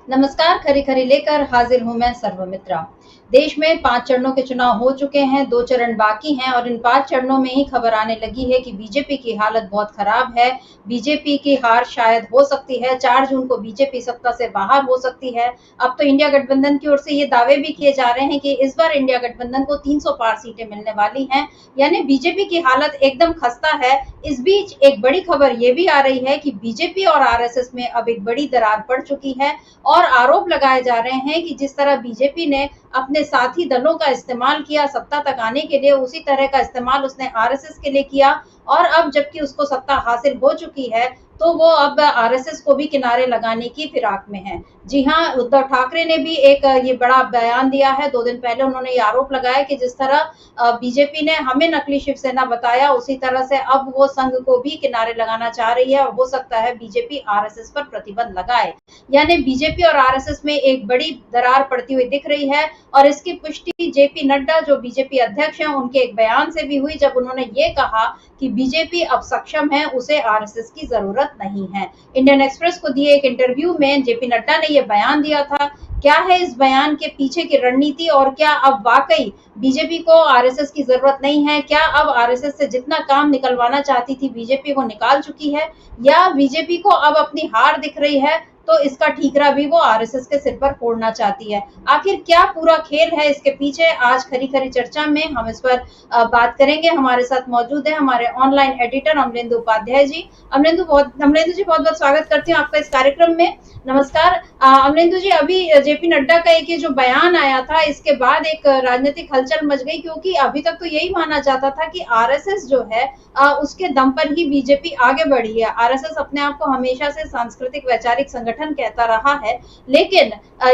नमस्कार, खरी खरी लेकर हाजिर हूं मैं सर्वमित्रा। देश में 5 चरणों के चुनाव हो चुके हैं, 2 चरण बाकी हैं और इन 5 चरणों में ही खबर आने लगी है कि बीजेपी की हालत बहुत खराब है। बीजेपी की हार शायद हो सकती है, 4 जून को बीजेपी सत्ता से बाहर हो सकती है। अब तो इंडिया गठबंधन की ओर से ये दावे भी किए जा रहे हैं कि इस बार इंडिया गठबंधन को 300 पार सीटें मिलने वाली हैं, यानी बीजेपी की हालत एकदम खस्ता है। इस बीच एक बड़ी खबर ये भी आ रही है कि बीजेपी और आरएसएस में अब एक बड़ी दरार पड़ चुकी है और आरोप लगाए जा रहे हैं कि जिस तरह बीजेपी ने अपने साथी दलों का इस्तेमाल किया सत्ता तक आने के लिए, उसी तरह का इस्तेमाल उसने आरएसएस के लिए किया और अब जबकि उसको सत्ता हासिल हो चुकी है, तो वो अब आरएसएस को भी किनारे लगाने की फिराक में है। जी हाँ, उद्धव ठाकरे ने भी एक ये बड़ा बयान दिया है। 2 दिन पहले उन्होंने ये आरोप लगाया कि जिस तरह बीजेपी ने हमें नकली शिवसेना बताया, उसी तरह से अब वो संघ को भी किनारे लगाना चाह रही है और हो सकता है बीजेपी आरएसएस पर प्रतिबंध लगाए। यानी बीजेपी और आरएसएस में एक बड़ी दरार पड़ती हुई दिख रही है और इसकी पुष्टि जेपी नड्डा जो बीजेपी अध्यक्ष हैं उनके एक बयान से भी हुई, जब उन्होंने ये कहा कि बीजेपी अब सक्षम है, उसे आरएसएस की जरूरत नहीं है। इंडियन एक्सप्रेस को दिए एक इंटरव्यू में जेपी नड्डा ने ये बयान दिया था। क्या है इस बयान के पीछे की रणनीति और क्या अब वाकई बीजेपी को आरएसएस की जरूरत नहीं है? क्या अब आरएसएस से जितना काम निकलवाना चाहती थी बीजेपी को निकाल चुकी है, या बीजेपी को अब अपनी हार दिख रही है तो इसका ठीकरा भी वो आरएसएस के सिर पर फोड़ना चाहती है? आखिर क्या पूरा खेल है इसके पीछे? आज खरी खरी चर्चा में हम इस पर बात करेंगे। हमारे साथ मौजूद है हमारे ऑनलाइन एडिटर अमलेंदु उपाध्याय जी। अमलेंदु जी, बहुत बहुत स्वागत करती हूँ आपका इस कार्यक्रम में। नमस्कार। अमलेंदु जी, अभी जेपी नड्डा का एक ये जो बयान आया था, इसके बाद एक राजनीतिक हलचल मच गई, क्योंकि अभी तक तो यही माना जाता था कि आरएसएस जो है उसके दम पर ही बीजेपी आगे बढ़ी है। आरएसएस अपने आप को हमेशा से सांस्कृतिक वैचारिक संगठन कहता रहा है, लेकिन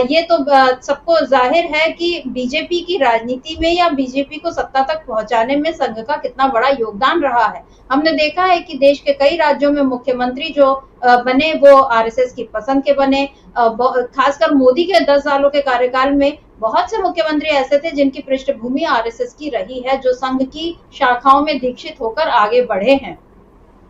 ये तो सबको जाहिर है कि बीजेपी की राजनीति में या बीजेपी को सत्ता तक पहुंचाने में संघ का कितना बड़ा योगदान रहा है। हमने देखा है कि देश के कई राज्यों में मुख्यमंत्री जो बने वो आरएसएस की पसंद के बने। खासकर मोदी के 10 सालों के कार्यकाल में बहुत से मुख्यमंत्री ऐसे थे जिनकी पृष्ठभूमि आरएसएस की रही है, जो संघ की शाखाओं में दीक्षित होकर आगे बढ़े हैं।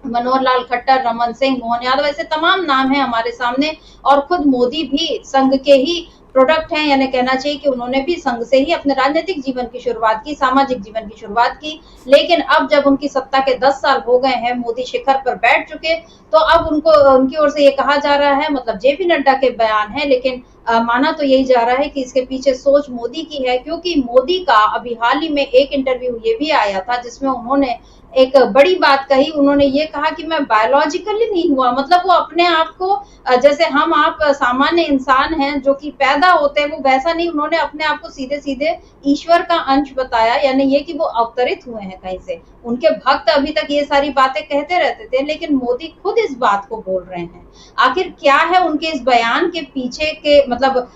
मनोहर लाल खट्टर, रमन सिंह, मोहन यादव, ऐसे तमाम नाम हैं हमारे सामने और खुद मोदी भी संघ के ही प्रोडक्ट हैं, यानी कहना चाहिए कि उन्होंने भी संघ से ही अपने राजनीतिक जीवन की शुरुआत की, सामाजिक जीवन की शुरुआत की। लेकिन अब जब उनकी सत्ता के 10 साल हो गए हैं, मोदी शिखर पर बैठ चुके, तो अब उनको उनकी ओर से ये कहा जा रहा है, मतलब जेपी नड्डा के बयान है, लेकिन माना तो यही जा रहा है कि इसके पीछे सोच मोदी की है, क्योंकि मोदी का अभी हाल ही में एक इंटरव्यू ये भी आया था जिसमें उन्होंने एक बड़ी बात कही। उन्होंने ये कहा कि मैं बायोलॉजिकली नहीं हुआ, मतलब वो अपने आप को जैसे हम आप सामान्य इंसान हैं जो कि पैदा होते हैं, वो वैसा नहीं, उन्होंने अपने आप को सीधे सीधे ईश्वर का अंश बताया, यानी ये कि वो अवतरित हुए हैं कहीं से। उनके भक्त अभी तक ये सारी बातें कहते रहते थे, लेकिन मोदी खुद इस बात को बोल रहे हैं। आखिर क्या है उनके इस बयान के पीछे के मतलब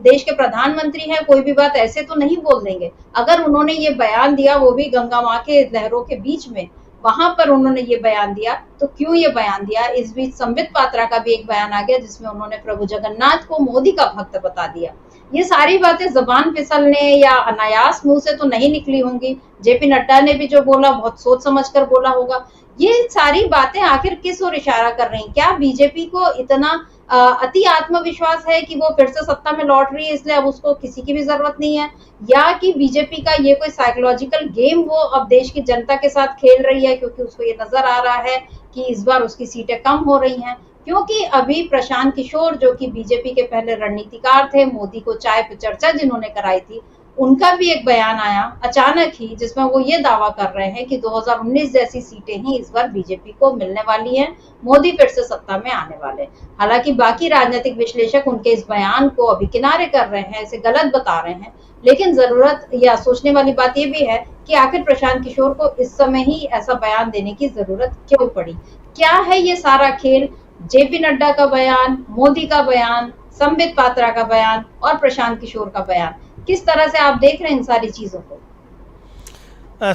देश के प्रधानमंत्री हैं, कोई भी बात ऐसे तो नहीं बोल देंगे। अगर उन्होंने ये बयान दिया, वो भी गंगा माँ के लहरों के बीच में, वहां पर उन्होंने ये बयान दिया, तो क्यों ये बयान दिया? इस बीच संबित पात्रा का भी एक बयान आ गया जिसमें उन्होंने प्रभु जगन्नाथ को मोदी का भक्त बता दिया। ये सारी बातें जबान फिसलने या अनायास मुंह से तो नहीं निकली होंगी। जेपी नड्डा ने भी जो बोला बहुत सोच समझ कर बोला होगा। ये सारी बातें आखिर किस ओर इशारा कर रही हैं? क्या बीजेपी को इतना अति आत्मविश्वास है कि वो फिर से सत्ता में लौट रही है, इसलिए अब उसको किसी की भी जरूरत नहीं है, या कि बीजेपी का ये कोई साइकोलॉजिकल गेम वो अब देश की जनता के साथ खेल रही है, क्योंकि उसको ये नजर आ रहा है कि इस बार उसकी सीटें कम हो रही हैं। क्योंकि अभी प्रशांत किशोर जो कि बीजेपी के पहले रणनीतिकार थे, मोदी को चाय पे चर्चा जिन्होंने कराई थी, उनका भी एक बयान आया अचानक ही, जिसमें वो ये दावा कर रहे हैं कि 2019 जैसी सीटें ही इस बार बीजेपी को मिलने वाली हैं, मोदी फिर से सत्ता में आने वाले। हालांकि बाकी राजनीतिक विश्लेषक उनके इस बयान को अभी किनारे कर रहे हैं, इसे गलत बता रहे हैं, लेकिन जरूरत या सोचने वाली बात ये भी है कि आखिर प्रशांत किशोर को इस समय ही ऐसा बयान देने की जरूरत क्यों पड़ी? क्या है ये सारा खेल? जेपी नड्डा का बयान, मोदी का बयान, संबित पात्रा का बयान और प्रशांत किशोर का बयान, किस तरह से आप देख रहे हैं इन सारी चीजों को?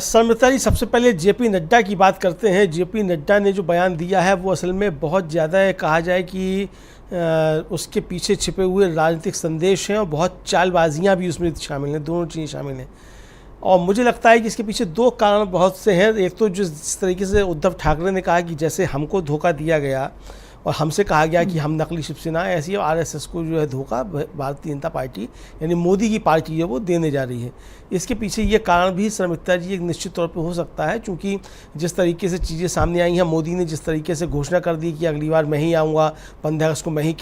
समृता जी, सबसे पहले जेपी नड्डा की बात करते हैं। जेपी नड्डा ने जो बयान दिया है वो असल में बहुत ज़्यादा कहा जाए कि उसके पीछे छिपे हुए राजनीतिक संदेश हैं और बहुत चालबाजियां भी उसमें शामिल हैं, दोनों चीज़ें शामिल हैं। और मुझे लगता है कि इसके पीछे दो कारण बहुत से हैं। एक तो जिस तरीके से उद्धव ठाकरे ने कहा कि जैसे हमको धोखा दिया गया और हमसे कहा गया कि हम नकली शिवसेना है ऐसी, आरएसएस को जो है धोखा भारतीय जनता पार्टी यानी मोदी की पार्टी है वो देने जा रही है। इसके पीछे ये कारण भी शर्मिष्ठा जी एक निश्चित तौर पे हो सकता है, क्योंकि जिस तरीके से चीज़ें सामने आई हैं, मोदी ने जिस तरीके से घोषणा कर दी कि अगली बार मैं ही आऊँगा, 15 अगस्त को मैं ही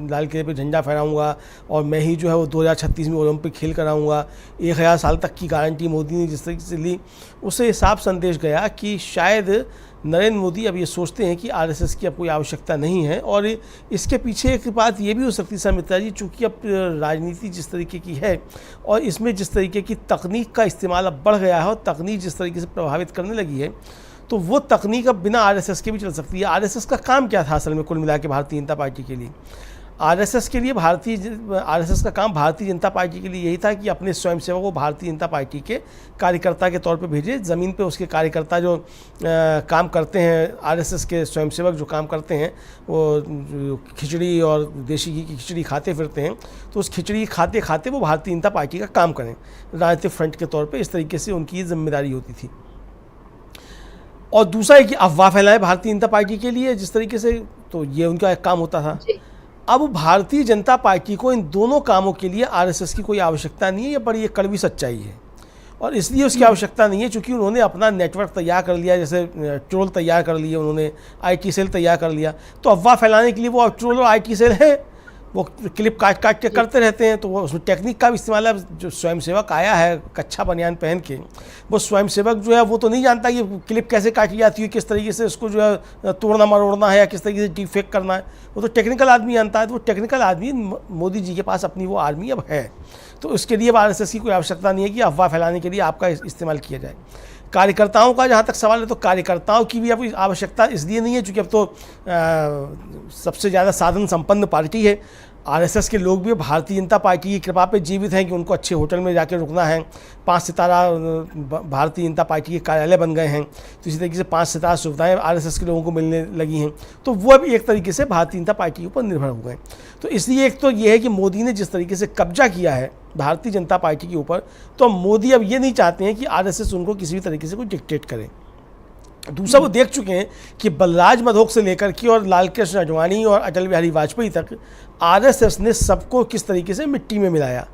लाल किले पर झंडा फहराऊँगा और मैं ही जो है वो 2036 में ओलंपिक खेल कराऊँगा, 1000 साल तक की गारंटी मोदी ने जिस तरीके से ली, उससे ये साफ संदेश गया कि शायद नरेंद्र मोदी अब ये सोचते हैं कि आरएसएस की अब कोई आवश्यकता नहीं है। और इसके पीछे एक बात ये भी हो सकती है शर्मिष्ठा जी, चूँकि अब राजनीति जिस तरीके की है और इसमें जिस तरीके की तकनीक का इस्तेमाल अब बढ़ गया है और तकनीक जिस तरीके से प्रभावित करने लगी है, तो वो तकनीक अब बिना आरएसएस के भी चल सकती है। आरएसएस का काम क्या था असल में कुल मिला के भारतीय जनता पार्टी के लिए? आरएसएस का काम भारतीय जनता पार्टी के लिए यही था कि अपने स्वयंसेवकों को भारतीय जनता पार्टी के कार्यकर्ता के तौर पे भेजे। ज़मीन पे उसके कार्यकर्ता जो काम करते हैं, आरएसएस के स्वयंसेवक जो काम करते हैं, वो खिचड़ी और देशी घी की खिचड़ी खाते फिरते हैं, तो उस खिचड़ी खाते खाते वो भारतीय जनता पार्टी का काम करें राजनीतिक फ्रंट के तौर पर। इस तरीके से उनकी जिम्मेदारी होती थी। और दूसरा है कि अफवाह फैलाएं भारतीय जनता पार्टी के लिए जिस तरीके से, तो ये उनका एक काम होता था। अब भारतीय जनता पार्टी को इन दोनों कामों के लिए आरएसएस की कोई आवश्यकता नहीं है, ये बड़ी एक कड़वी सच्चाई है। और इसलिए उसकी आवश्यकता नहीं है क्योंकि उन्होंने अपना नेटवर्क तैयार कर लिया, जैसे ट्रोल तैयार कर लिए उन्होंने, आईटी सेल तैयार कर लिया। तो अफवाह फैलाने के लिए वो ट्रोल और आईटी सेल है, वो क्लिप काट काट के करते रहते हैं। तो वो उसमें टेक्निक का भी इस्तेमाल है। जो स्वयंसेवक आया है कच्छा बनियान पहन के, वो स्वयंसेवक जो है वो तो नहीं जानता कि क्लिप कैसे काटी जाती है, किस तरीके से उसको जो है तोड़ना मरोड़ना है या किस तरीके से डिफेक्ट करना है, वो तो टेक्निकल आदमी जानता है। तो वो टेक्निकल आदमी मोदी जी के पास अपनी वो आर्मी अब है। तो उसके लिए आरएसएस की कोई आवश्यकता नहीं है कि अफवाह फैलाने के लिए आपका इस्तेमाल किया जाए। कार्यकर्ताओं का जहाँ तक सवाल है, तो कार्यकर्ताओं की भी अब आवश्यकता इसलिए नहीं है क्योंकि अब तो सबसे ज़्यादा साधन संपन्न पार्टी है। आरएसएस के लोग भी भारतीय जनता पार्टी की कृपा पे जीवित हैं कि उनको अच्छे होटल में जाकर रुकना है। 5 सितारा भारतीय जनता पार्टी के कार्यालय बन गए हैं, तो इसी तरीके से 5 सितारा सुविधाएं आरएसएस के लोगों को मिलने लगी हैं। तो वो भी एक तरीके से भारतीय जनता पार्टी के ऊपर निर्भर हो गए। तो इसलिए एक तो ये है कि मोदी ने जिस तरीके से कब्जा किया है भारतीय जनता पार्टी के ऊपर, तो मोदी अब ये नहीं चाहते हैं कि आरएसएस उनको किसी भी तरीके से कोई डिक्टेट करे। दूसरा, वो देख चुके हैं कि बलराज मधोक से लेकर के और लालकृष्ण आडवाणी और अटल बिहारी वाजपेयी तक आरएसएस ने सबको किस तरीके से मिट्टी में मिलाया,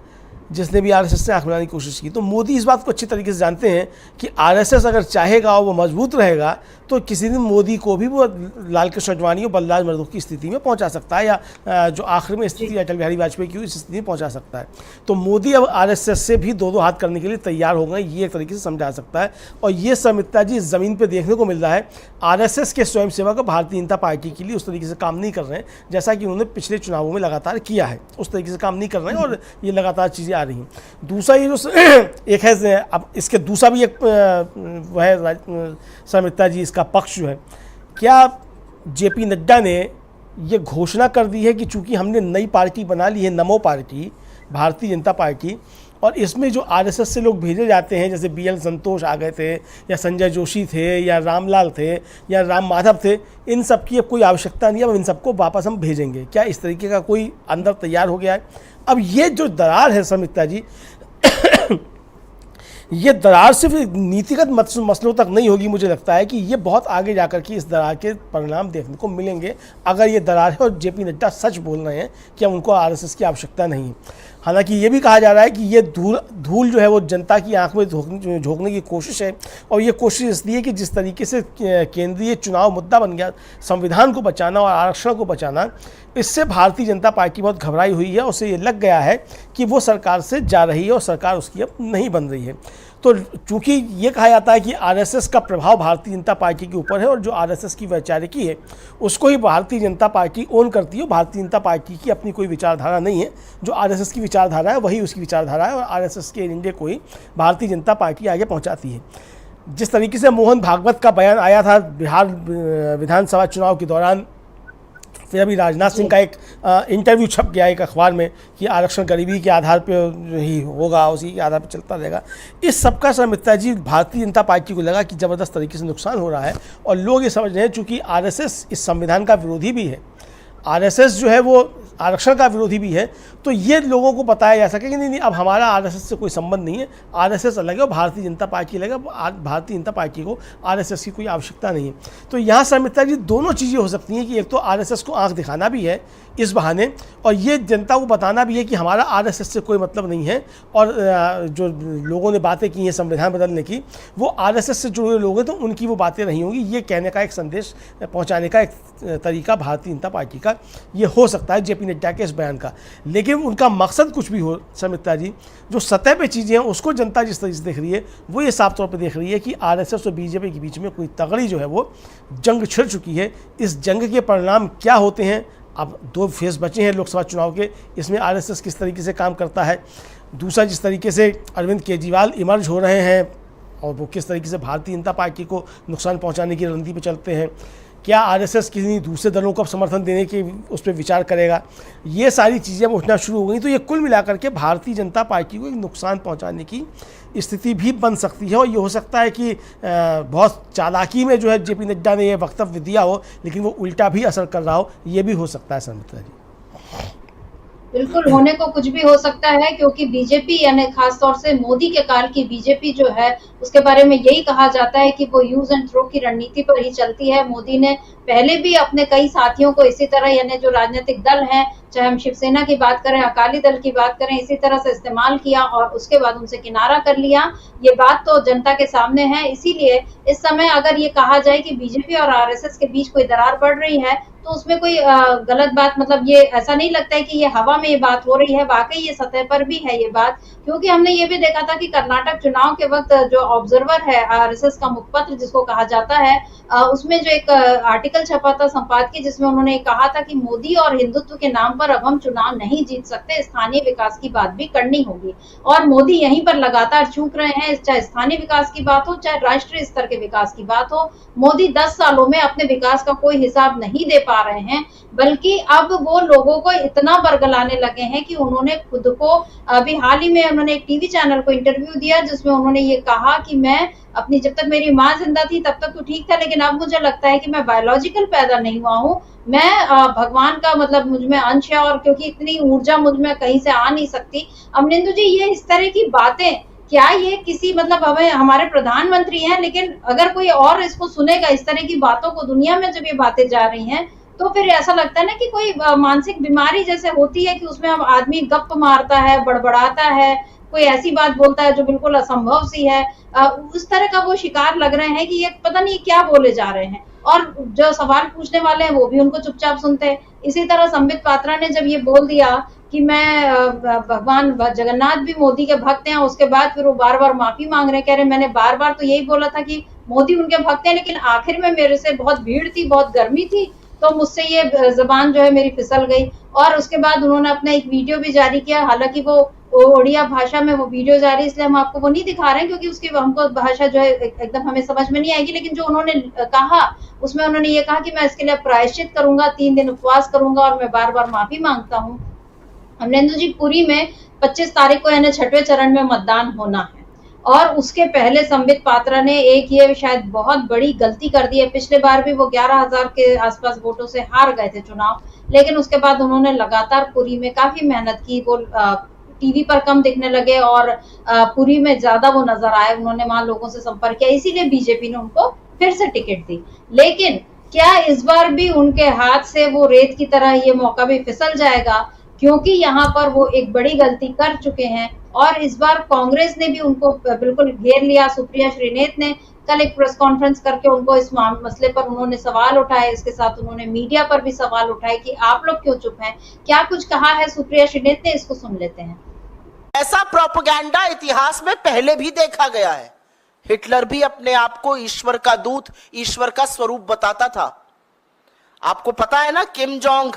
जिसने भी आरएसएस से आंख मिलाने की कोशिश की। तो मोदी इस बात को अच्छी तरीके से जानते हैं कि आरएसएस अगर चाहेगा और वो मजबूत रहेगा तो किसी दिन मोदी को भी वो लालकृष्ण आडवाणी और बलराज मधोक की स्थिति में पहुंचा सकता है, या जो आखिर में स्थिति अटल बिहारी वाजपेयी की इस स्थिति में पहुंचा सकता है। तो मोदी अब आरएसएस से भी दो हाथ करने के लिए तैयार हो गए, ये एक तरीके से समझा सकता है। और ये शर्मिष्ठा जी ज़मीन पर देखने को मिल रहा है। आरएसएस के स्वयंसेवक भारतीय जनता पार्टी के लिए उस तरीके से काम नहीं कर रहे हैं जैसा कि उन्होंने पिछले चुनावों में लगातार किया है। उस तरीके से काम नहीं कर रहे हैं और ये लगातार चीज़ें आ रही हैं। दूसरा ये जो एक है, अब इसके दूसरा भी एक वह है शर्मिष्ठा जी, इसका पक्ष जो है, क्या जेपी नड्डा ने ये घोषणा कर दी है कि चूंकि हमने नई पार्टी बना ली है, नमो पार्टी, भारतीय जनता पार्टी, और इसमें जो आरएसएस से लोग भेजे जाते हैं, जैसे बीएल संतोष आ गए थे या संजय जोशी थे या रामलाल थे या राम माधव थे, इन सब की अब कोई आवश्यकता नहीं है, अब इन सबको वापस हम भेजेंगे। क्या इस तरीके का कोई अंदर तैयार हो गया है? अब ये जो दरार है शर्मिष्ठा जी, ये दरार सिर्फ नीतिगत मसलों तक नहीं होगी। मुझे लगता है कि ये बहुत आगे जाकर के इस दरार के परिणाम देखने को मिलेंगे अगर ये दरार है और जेपी नड्डा सच बोल रहे हैं कि उनको आरएसएस की आवश्यकता नहीं है। हालांकि ये भी कहा जा रहा है कि ये धूल जो है वो जनता की आंख में झोंकने की कोशिश है, और ये कोशिश इसलिए कि जिस तरीके से केंद्रीय चुनाव मुद्दा बन गया, संविधान को बचाना और आरक्षण को बचाना, इससे भारतीय जनता पार्टी बहुत घबराई हुई है। उसे ये लग गया है कि वो सरकार से जा रही है और सरकार उसकी अब नहीं बन रही है। तो चूंकि ये कहा जाता है कि आरएसएस का प्रभाव भारतीय जनता पार्टी के ऊपर है और जो आरएसएस की वैचारिकी है उसको ही भारतीय जनता पार्टी ओन करती है। भारतीय जनता पार्टी की अपनी कोई विचारधारा नहीं है, जो आरएसएस की विचारधारा है वही उसकी विचारधारा है, और आरएसएस के एजेंडे को ही भारतीय जनता पार्टी आगे पहुंचाती है। जिस तरीके से मोहन भागवत का बयान आया था बिहार विधानसभा चुनाव के दौरान, फिर अभी राजनाथ सिंह का एक इंटरव्यू छप गया एक अखबार में कि आरक्षण गरीबी के आधार पर ही होगा, उसी के आधार पर चलता रहेगा। इस सबका शर्मिष्ठा जी भारतीय जनता पार्टी को लगा कि ज़बरदस्त तरीके से नुकसान हो रहा है, और लोग ये समझ रहे हैं चूँकि आरएसएस इस संविधान का विरोधी भी है। आरएसएस जो है वो आरक्षण का विरोधी भी है, तो ये लोगों को बताया जा सके कि नहीं अब हमारा आरएसएस से कोई संबंध नहीं है, आरएसएस अलग है और भारतीय जनता पार्टी अलग है, भारतीय जनता पार्टी को आरएसएस की कोई आवश्यकता नहीं है। तो यहाँ शर्मिष्ठा जी दोनों चीज़ें हो सकती हैं कि एक तो आरएसएस को आंख दिखाना भी है इस बहाने, और ये जनता को बताना भी है कि हमारा आरएसएस से कोई मतलब नहीं है, और जो लोगों ने बातें की हैं संविधान बदलने की, वो आरएसएस से जुड़े हुए लोग हैं तो उनकी वो बातें नहीं होंगी। ये कहने का एक संदेश पहुंचाने का एक तरीका भारतीय जनता पार्टी का ये हो सकता है जेपी नड्डा के इस बयान का। लेकिन उनका मकसद कुछ भी हो शर्मिष्ठा जी, जो सतह पे चीज़ें हैं उसको जनता जिस तरीके से देख रही है वो ये साफ तौर पे देख रही है कि आरएसएस और बीजेपी के बीच में कोई तगड़ी जो है वो जंग छिड़ चुकी है। इस जंग के परिणाम क्या होते हैं, अब 2 फेज बचे हैं लोकसभा चुनाव के, इसमें आरएसएस किस तरीके से काम करता है, दूसरा जिस तरीके से अरविंद केजरीवाल इमर्ज हो रहे हैं और वो किस तरीके से भारतीय जनता पार्टी को नुकसान पहुंचाने की रणनीति पे चलते हैं, क्या आरएसएस किसी दूसरे दलों को समर्थन देने के उस पर विचार करेगा, ये सारी चीज़ें उठना शुरू हो गई। तो ये कुल मिलाकर के भारतीय जनता पार्टी को एक नुकसान पहुंचाने की स्थिति भी बन सकती है, और ये हो सकता है कि बहुत चालाकी में जो है जेपी नड्डा ने ये वक्तव्य दिया हो, लेकिन वो उल्टा भी असर कर रहा हो, ये भी हो सकता है शर्मिष्ठा जी। बिल्कुल होने को कुछ भी हो सकता है, क्योंकि बीजेपी यानी खास तौर से मोदी के काल की बीजेपी जो है उसके बारे में यही कहा जाता है कि वो यूज एंड थ्रो की रणनीति पर ही चलती है। मोदी ने पहले भी अपने कई साथियों को इसी तरह यानी जो राजनीतिक दल हैं, चाहे हम शिवसेना की बात करें, अकाली दल की बात करें, इसी तरह से इस्तेमाल किया और उसके बाद उनसे किनारा कर लिया। ये बात तो जनता के सामने है। इसीलिए इस समय अगर ये कहा जाए कि बीजेपी और आरएसएस के बीच कोई दरार बढ़ रही है तो उसमें कोई गलत बात, मतलब ये ऐसा नहीं लगता है कि ये हवा में ये बात हो रही है, वाकई ये सतह पर भी है ये बात। क्योंकि हमने ये भी देखा था कि कर्नाटक चुनाव के वक्त जो ऑब्जर्वर है आरएसएस का मुखपत्र जिसको कहा जाता है, उसमें जो एक आर्टिकल छपा था संपादकीय, जिसमें उन्होंने कहा था कि मोदी और हिंदुत्व के नाम पर अब हम चुनाव नहीं जीत सकते, स्थानीय विकास की बात भी करनी होगी। और मोदी यहीं पर लगातार चूक रहे हैं, चाहे स्थानीय विकास की बात हो चाहे राष्ट्रीय स्तर के विकास की बात हो। मोदी 10 सालों में अपने विकास का कोई हिसाब नहीं दे पा रहे हैं, बल्कि अब वो लोगों को इतना बरगलाने लगे हैं कि उन्होंने खुद को अभी हाल ही में उन्होंने एक टीवी चैनल को इंटरव्यू दिया जिसमें उन्होंने ये कहा कि मैं अपनी जब तक मेरी माँ जिंदा थी तब तक तो ठीक था, लेकिन अब मुझे लगता है कि मैं बायोलॉजिकल पैदा नहीं हुआ हूँ, मैं भगवान का मतलब मुझ में अंश है, और क्योंकि इतनी ऊर्जा मुझ में कहीं से आ नहीं सकती। अमरिंदु जी, ये इस तरह की बातें क्या ये किसी मतलब हमें हमारे प्रधानमंत्री हैं, लेकिन अगर कोई और इसको सुनेगा इस तरह की बातों को, दुनिया में जब ये बातें जा रही हैं तो फिर ऐसा लगता है ना कि कोई मानसिक बीमारी जैसे होती है कि उसमें अब आदमी गप मारता है, बड़बड़ाता है, कोई ऐसी बात बोलता है जो बिल्कुल असंभव सी है, उस तरह का वो शिकार लग रहे हैं कि ये पता नहीं क्या बोले जा रहे हैं, और जो सवाल पूछने वाले हैं वो भी उनको चुपचाप सुनते हैं। इसी तरह संबित पात्रा ने जब ये बोल दिया कि मैं भगवान जगन्नाथ भी मोदी के भक्त हैं, उसके बाद फिर वो बार बार माफी मांग रहे हैं, कह रहे मैंने बार बार तो यही बोला था कि मोदी उनके भक्त हैं, लेकिन आखिर में मेरे से बहुत भीड़ थी, बहुत गर्मी थी, तो मुझसे ये जबान जो है मेरी फिसल गई। और उसके बाद उन्होंने अपना एक वीडियो भी जारी किया, हालांकि वो ओडिया भाषा में वो वीडियो जारी, इसलिए हम आपको वो नहीं दिखा रहे हैं क्योंकि उसकी हमको भाषा जो है एकदम हमें समझ में नहीं आएगी। लेकिन जो उन्होंने कहा उसमें उन्होंने ये कहा कि मैं इसके लिए प्रायश्चित करूंगा, 3 दिन उपवास करूंगा और मैं बार बार माफी मांगता हूँ। अमरिंदु जी, पुरी में 25 तारीख को यानी 6वें चरण में मतदान होना है, और उसके पहले संबित पात्रा ने एक ये शायद बहुत बड़ी गलती कर दी है। पिछले बार भी वो 11,000 के आसपास वोटों से हार गए थे चुनाव, लेकिन उसके बाद उन्होंने लगातार पुरी में काफी मेहनत की, वो टीवी पर कम दिखने लगे और पुरी में ज्यादा वो नजर आए, उन्होंने वहां लोगों से संपर्क किया, इसीलिए बीजेपी ने उनको फिर से टिकट दी। लेकिन क्या इस बार भी उनके हाथ से वो रेत की तरह ये मौका भी फिसल जाएगा, क्योंकि यहाँ पर वो एक बड़ी गलती कर चुके हैं और इस बार कांग्रेस ने भी उनको बिल्कुल घेर लिया। सुप्रिया श्रीनेत ने कल एक प्रेस कॉन्फ्रेंस करके उनको इस मसले पर उन्होंने सवाल उठाए, इसके साथ उन्होंने मीडिया पर भी सवाल उठाए कि आप लोग क्यों चुप हैं, क्या कुछ कहा है सुप्रिया श्रीनेत ने, इसको सुन लेते हैं। ऐसा प्रोपेगेंडा इतिहास में पहले भी देखा गया है। हिटलर भी अपने आप को ईश्वर का दूत, ईश्वर का स्वरूप बताता था। आपको पता है ना, किम जोंग,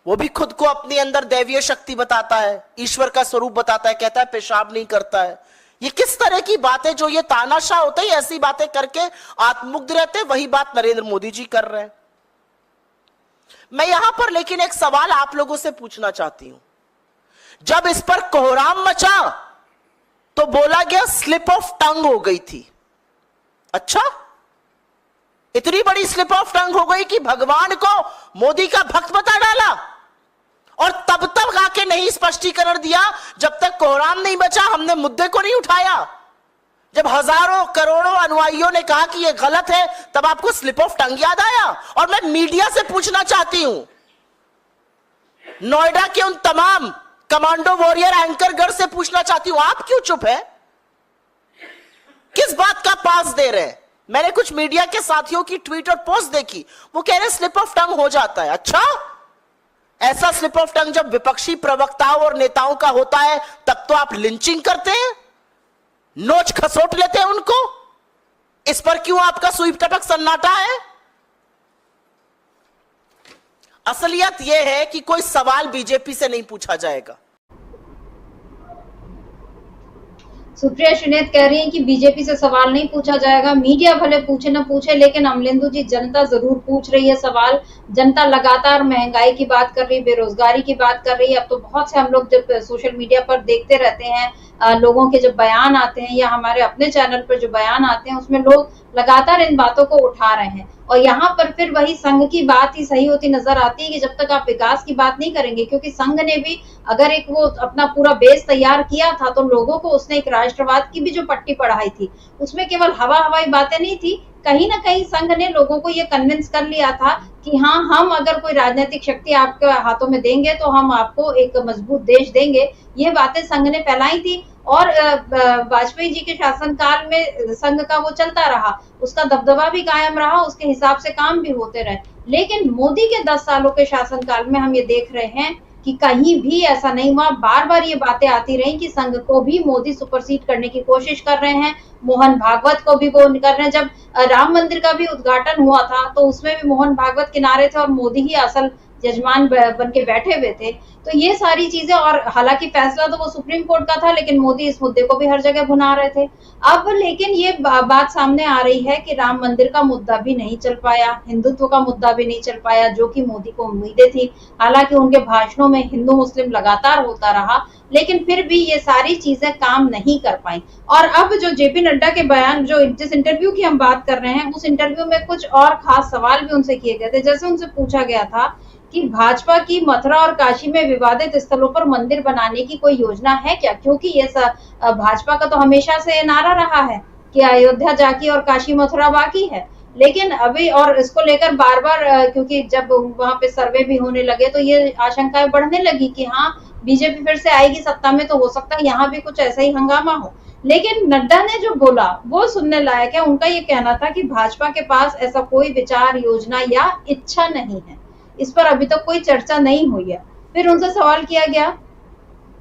वो भी खुद को अपने अंदर दैवीय शक्ति बताता है, ईश्वर का स्वरूप बताता है, कहता है पेशाब नहीं करता है। ये किस तरह की बातें, जो ये तानाशाह होते हैं ऐसी बातें करके आत्ममुग्ध रहते, वही बात नरेंद्र मोदी जी कर रहे हैं। मैं यहां पर लेकिन एक सवाल आप लोगों से पूछना चाहती हूं। जब इस पर कोहराम मचा तो बोला गया स्लिप ऑफ टंग हो गई थी। अच्छा, इतनी बड़ी स्लिप ऑफ टंग हो गई कि भगवान को मोदी का भक्त बता डाला। और तब तक आके नहीं स्पष्टीकरण दिया जब तक कोहराम नहीं बचा, हमने मुद्दे को नहीं उठाया। जब हजारों करोड़ों अनुयायियों ने कहा कि यह गलत है, तब आपको स्लिप ऑफ टंग याद आया। और मैं मीडिया से पूछना चाहती हूं, नोएडा के उन तमाम कमांडो वॉरियर एंकरगढ़ से पूछना चाहती हूं, आप क्यों चुप है? किस बात का पास दे रहे हैं? मैंने कुछ मीडिया के साथियों की ट्वीट और पोस्ट देखी, वो कह रहे स्लिप ऑफ टंग हो जाता है। अच्छा, ऐसा स्लिप ऑफ टंग जब विपक्षी प्रवक्ताओं और नेताओं का होता है तब तो आप लिंचिंग करते हैं, नोच खसोट लेते हैं उनको। इस पर क्यों आपका सुई टपक सन्नाटा है? असलियत यह है कि कोई सवाल बीजेपी से नहीं पूछा जाएगा। सुप्रिया श्रीनेत कह रही हैं कि बीजेपी से सवाल नहीं पूछा जाएगा, मीडिया भले पूछे न पूछे, लेकिन अमलेंदु जी जनता जरूर पूछ रही है सवाल। जनता लगातार महंगाई की बात कर रही है, बेरोजगारी की बात कर रही है। अब तो बहुत से हम लोग जब सोशल मीडिया पर देखते रहते हैं, लोगों के जब बयान आते हैं या हमारे अपने चैनल पर जो बयान आते हैं, उसमें लोग लगातार इन बातों को उठा रहे हैं। और यहाँ पर फिर वही संघ की बात ही सही होती नजर आती है कि जब तक आप विकास की बात नहीं करेंगे, क्योंकि संघ ने भी अगर एक वो अपना पूरा बेस तैयार किया था तो लोगों को उसने एक राष्ट्रवाद की भी जो पट्टी पढ़ाई थी, उसमें केवल हवाई बातें नहीं थी। कहीं ना कहीं संघ ने लोगों को ये कन्विंस कर लिया था कि हाँ, हम अगर कोई राजनीतिक शक्ति आपके हाथों में देंगे तो हम आपको एक मजबूत देश देंगे। ये बातें संघ ने फैलाई थी और वाजपेयी जी के शासनकाल में संघ का वो चलता रहा, उसका दबदबा भी कायम रहा, उसके हिसाब से काम भी होते रहे। लेकिन मोदी के 10 सालों के शासनकाल में हम ये देख रहे हैं कि कहीं भी ऐसा नहीं हुआ। बार बार ये बातें आती रही कि संघ को भी मोदी सुपरसीड करने की कोशिश कर रहे हैं, मोहन भागवत को भी वो कर रहे हैं। जब राम मंदिर का भी उद्घाटन हुआ था तो उसमें भी मोहन भागवत किनारे थे और मोदी ही असल यजमान बन के बैठे हुए थे। तो ये सारी चीजें, और हालांकि फैसला तो वो सुप्रीम कोर्ट का था, लेकिन मोदी इस मुद्दे को भी हर जगह भुना रहे थे। अब लेकिन ये बात सामने आ रही है कि राम मंदिर का मुद्दा भी नहीं चल पाया, हिंदुत्व का मुद्दा भी नहीं चल पाया, जो कि मोदी को उम्मीदें थी। हालांकि उनके भाषणों में हिंदू मुस्लिम लगातार होता रहा, लेकिन फिर भी ये सारी चीजें काम नहीं कर पाई। और अब जो जेपी नड्डा के बयान, जो जिस इंटरव्यू की हम बात कर रहे हैं, उस इंटरव्यू में कुछ और खास सवाल भी उनसे किए गए थे। जैसे उनसे पूछा गया था कि भाजपा की मथुरा और काशी में विवादित स्थलों पर मंदिर बनाने की कोई योजना है क्या, क्योंकि ये भाजपा का तो हमेशा से नारा रहा है कि अयोध्या जाकी और काशी मथुरा बाकी है। लेकिन अभी और इसको लेकर बार बार, क्योंकि जब वहां पे सर्वे भी होने लगे तो ये आशंकाएं बढ़ने लगी कि हाँ, बीजेपी फिर से आएगी सत्ता में तो हो सकता है यहाँ भी कुछ ऐसा ही हंगामा हो। लेकिन नड्डा ने जो बोला वो सुनने लायक है। उनका ये कहना था कि भाजपा के पास ऐसा कोई विचार, योजना या इच्छा नहीं है, इस पर अभी तक कोई चर्चा नहीं हुई है। फिर उनसे सवाल किया गया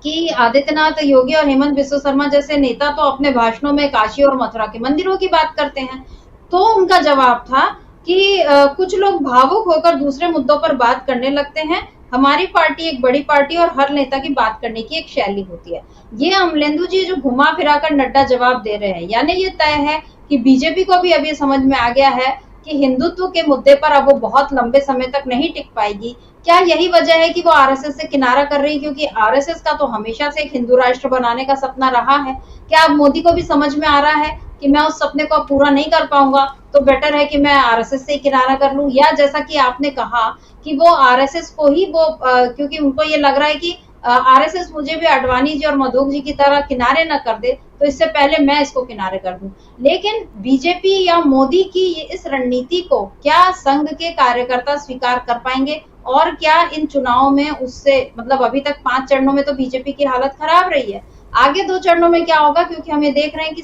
कि आदित्यनाथ योगी और हेमंत बिस्वा शर्मा जैसे नेता तो अपने भाषणों में काशी और मथुरा के मंदिरों की बात करते हैं। तो उनका जवाब था कि कुछ लोग भावुक होकर दूसरे मुद्दों पर बात करने लगते हैं। हमारी पार्टी एक बड़ी पार्टी और हर नेता की बात करने की एक शैली होती है। ये अमलेंदु जी जो घुमा फिरा कर नड्डा जवाब दे रहे हैं, यानी ये तय है कि बीजेपी को भी अभी समझ में आ गया है कि हिंदुत्व के मुद्दे पर अब वो बहुत लंबे समय तक नहीं टिक पाएगी। क्या यही वजह है कि वो आरएसएस से किनारा कर रही, क्योंकि आरएसएस का तो हमेशा से एक हिंदू राष्ट्र बनाने का सपना रहा है। क्या अब मोदी को भी समझ में आ रहा है कि मैं उस सपने को पूरा नहीं कर पाऊंगा, तो बेटर है कि मैं आरएसएस से किनारा कर लूं? या जैसा कि आपने कहा कि वो आरएसएस को ही वो क्योंकि उनको ये लग रहा है कि आरएसएस मुझे भी आडवाणी जी और मधोक जी की तरह किनारे न कर दे, तो इससे पहले मैं इसको किनारे कर दूं। लेकिन बीजेपी या मोदी की इस रणनीति को क्या संघ के कार्यकर्ता स्वीकार कर पाएंगे, और क्या इन चुनावों में उससे, मतलब अभी तक 5 चरणों में तो बीजेपी की हालत खराब रही है, आगे 2 चरणों में क्या होगा? क्योंकि हम ये देख रहे हैं कि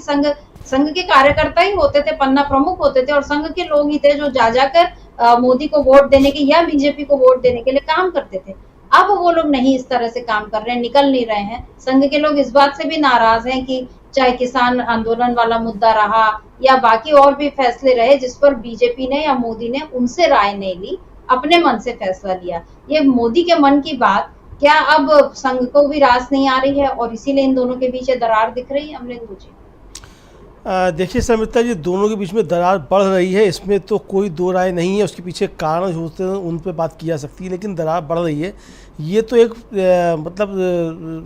संघ के कार्यकर्ता ही होते थे, पन्ना प्रमुख होते थे, और संघ के लोग ही थे जो जा जाकर मोदी को वोट देने के या बीजेपी को वोट देने के लिए काम करते थे। अब वो लोग नहीं इस तरह से काम कर रहे हैं, निकल नहीं रहे हैं। संघ के लोग इस बात से भी नाराज हैं कि चाहे किसान आंदोलन वाला मुद्दा रहा या बाकी और भी फैसले रहे जिस पर बीजेपी ने या मोदी ने उनसे राय नहीं ली, अपने मन से फैसला लिया। ये मोदी के मन की बात क्या अब संघ को भी रास नहीं आ रही है, और इसीलिए इन दोनों के बीच दरार दिख रही है? अमलेंदु जी, देखिए समिता जी, दोनों के बीच में दरार बढ़ रही है, इसमें तो कोई दो राय नहीं है। उसके पीछे कारण जो होते हैं उन पे बात की जा सकती है, लेकिन दरार बढ़ रही है ये तो एक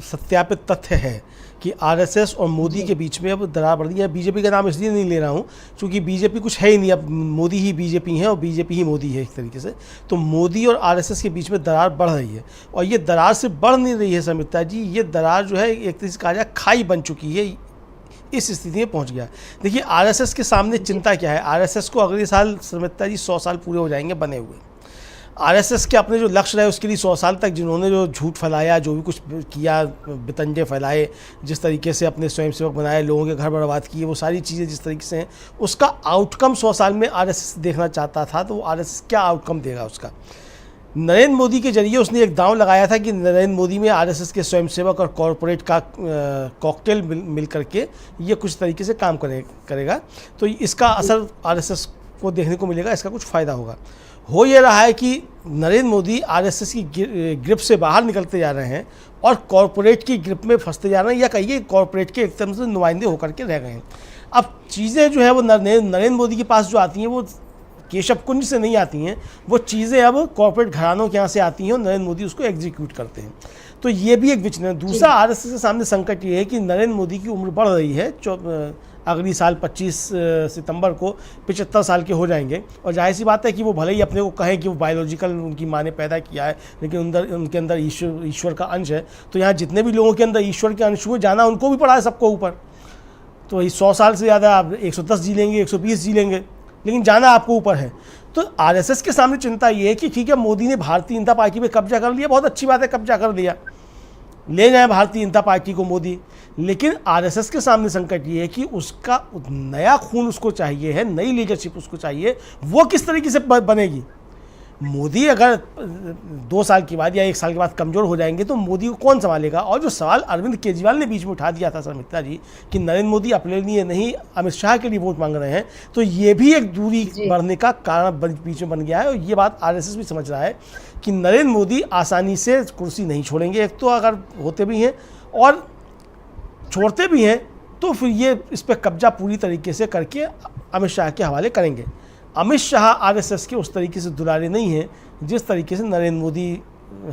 सत्यापित तथ्य है कि आरएसएस और मोदी के बीच में अब दरार बढ़ रही है। बीजेपी का नाम इसलिए नहीं ले रहा हूँ क्योंकि बीजेपी कुछ है ही नहीं, अब मोदी ही बीजेपी है और बीजेपी ही मोदी है एक तरीके से। तो मोदी और आरएसएस के बीच में दरार बढ़ रही है, और ये दरार से बढ़ नहीं रही है समिता जी, ये दरार जो है एक तरीके से कहा जाए खाई बन चुकी है, इस स्थिति में पहुंच गया। देखिए आरएसएस के सामने चिंता क्या है। आरएसएस को अगले साल समिता जी 100 साल पूरे हो जाएंगे बने हुए। आरएसएस के अपने जो लक्ष्य रहे उसके लिए 100 साल तक जिन्होंने जो झूठ फैलाया, जो भी कुछ किया, बितंजे फैलाए, जिस तरीके से अपने स्वयंसेवक बनाए, लोगों के घर बर्बाद किए, वो सारी चीज़ें जिस तरीके से हैं, उसका आउटकम 100 साल में आरएसएस देखना चाहता था। तो वो आरएसएस क्या आउटकम देगा उसका। नरेंद्र मोदी के जरिए उसने एक दांव लगाया था कि नरेंद्र मोदी में आरएसएस के स्वयंसेवक और कॉरपोरेट का कॉकटेल मिल करके ये कुछ तरीके से काम करेगा। तो इसका असर आरएसएस को देखने को मिलेगा, इसका कुछ फ़ायदा होगा। हो ये रहा है कि नरेंद्र मोदी आरएसएस की ग्रिप से बाहर निकलते जा रहे हैं और कॉरपोरेट की ग्रिप में फंसते जा रहे हैं, या कहिए कॉरपोरेट के एक तरह से नुमाइंदे होकर के रह गए हैं। अब चीज़ें जो है वो नरेंद्र मोदी के पास जो आती हैं वो केशव कुंज से नहीं आती हैं, वो चीज़ें अब कॉर्पोरेट घरानों के यहाँ से आती हैं और नरेंद्र मोदी उसको एग्जीक्यूट करते हैं। तो ये भी एक विचलन है। दूसरा आरएसएस के सामने संकट ये है कि नरेंद्र मोदी की उम्र बढ़ रही है, अगली साल 25 सितंबर को 75 साल के हो जाएंगे, और जाहिर सी बात है कि वो भले ही अपने को कहें कि वो बायोलॉजिकल उनकी माँ ने पैदा किया है, लेकिन उनके अंदर ईश्वर का अंश है। तो यहाँ जितने भी लोगों के अंदर ईश्वर के अंश हुए, जाना उनको भी पड़ा है सबको ऊपर। तो 100 साल से ज़्यादा आप 110 जी लेंगे, 120 जी लेंगे, लेकिन जाना आपको ऊपर है। तो आरएसएस के सामने चिंता ये है कि ठीक है, मोदी ने भारतीय जनता पार्टी पे कब्जा कर लिया, बहुत अच्छी बात है, कब्जा कर लिया, ले जाए भारतीय जनता पार्टी को मोदी। लेकिन आरएसएस के सामने संकट ये है कि उसका नया खून उसको चाहिए है, नई लीडरशिप उसको चाहिए। वो किस तरीके से बनेगी। मोदी अगर 2 साल के बाद या 1 साल के बाद कमज़ोर हो जाएंगे तो मोदी को कौन संभालेगा। और जो सवाल अरविंद केजरीवाल ने बीच में उठा दिया था समिता जी कि नरेंद्र मोदी अपने लिए नहीं अमित शाह के लिए वोट मांग रहे हैं, तो ये भी एक दूरी बढ़ने का कारण बीच में बन गया है। और ये बात आरएसएस भी समझ रहा है कि नरेंद्र मोदी आसानी से कुर्सी नहीं छोड़ेंगे। एक तो अगर होते भी हैं और छोड़ते भी हैं तो फिर ये इस पर कब्जा पूरी तरीके से करके अमित शाह के हवाले करेंगे। अमित शाह आरएसएस के उस तरीके से दुलारे नहीं हैं जिस तरीके से नरेंद्र मोदी